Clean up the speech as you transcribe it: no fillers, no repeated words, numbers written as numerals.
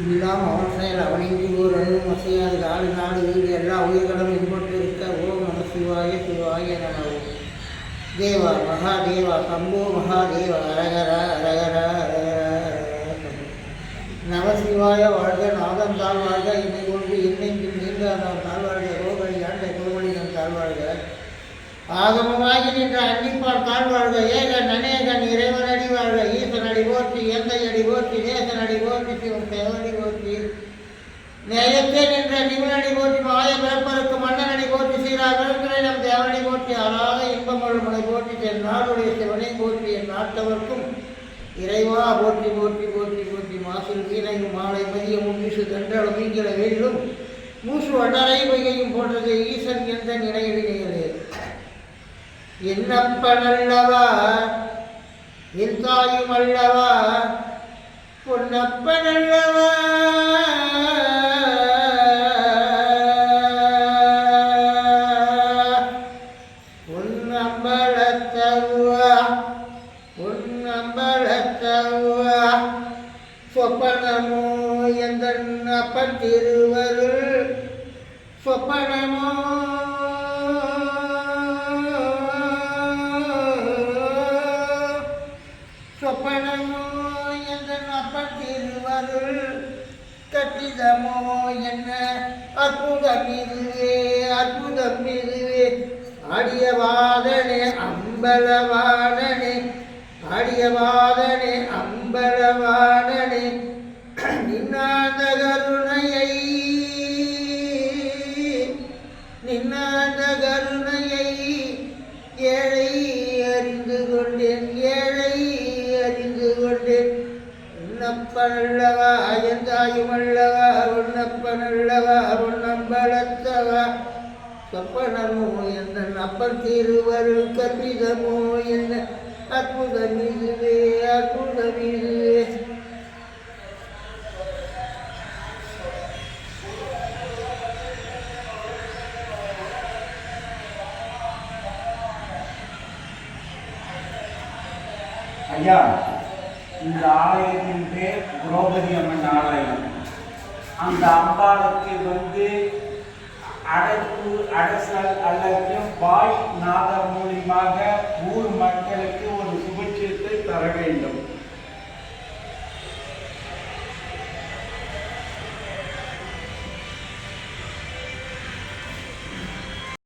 எல்லாம் அவன் செயல் அவனின்றி ஓர் அணுவும் அசையாது ஆடு நாடு வீடு எல்லா உயிர்களும் இன்பட்டு இருக்க ஓம் நம சிவாய சிவாய நம தேவா மகாதேவா சம்போ மகாதேவா அரகர அரகர அரகர நம சிவாய வாழ்க நாதம் தாழ்வாழ்க என்னை கொண்டு என்னென்றும் நீங்காதான் தாழ்வாழ்க ரோகடி ஆண்ட கோவலினம் தாழ்வாழ்க ஆகமமாகி நின்ற அன்னிப்பால் தாழ்வாழ்க ஏகன் அநேகன் இறைவன் அடி வாழ்க ஈசன் அடி போற்றி எந்தை அடி போற்றி நேசன் அடி போற்றி சிவன் தேவனடி போற்றி நேயத்தே நின்ற நிமிழடி போற்றி மாய பிறப்பருக்கு மன்னனடி போற்றி சீரா பிறப்பினை நம் தேவனடி போற்றி ஆறாக இன்பமொழி மலை போற்றி என் நாடுடைய சிவனை போற்றி என் நாட்டவர்க்கும் இறைவா போற்றி போற்றி போற்றி போற்றி மாசில் வீணையும் மாலை மதியம் உண்டிசு தன்றலும் மீன்கிற வேலும் மூசு வடரை பொய்கையும் போன்றது ஈசன் எந்த நிலையிலே என்னப்பன் அல்லவா என் தாயும் அல்லவா பொன்னப்பன் அல்லவா பொன்னம்பலத்தவா பொன்னம்பலத்தவா சொப்பனமோ எந்த அப்பன் திருவருள் சொப்பனமோ சொப்பனமோ என்ற அப்பன் திருவருள் கட்டிதமோ என்ன அற்புதம் இதுவே அற்புதம் இதுவே ஆடியவாதனே அம்பலவாதனே ஆடியவாதனே அம்பலவாதனே நின்னாத கருணையை நின்னாத கருணையை ஏழை அறிந்து கொண்டேன் ஏழை அறிந்து கொண்டேன் உன்னப்பனல்லவா அயந்தாயுமல்லவா உன்னப்பனல்லவா உன்னம்பலத்தவா சொப்பனமோ என்ன அப்பன் திருவருள் கற்பிதமோ என்ன அற்புதம் இதுவே அற்புதம் இதுவே ஐயா, இந்த ஆலயத்தின் பேர் திரௌபதி அம்மன் ஆலயம். அந்த அம்பாளுக்கு அடசல் அல்லது வாய் நாதர் மூலியமாக ஊர் மக்களுக்கு ஒரு சுபட்சத்தை தர வேண்டும்.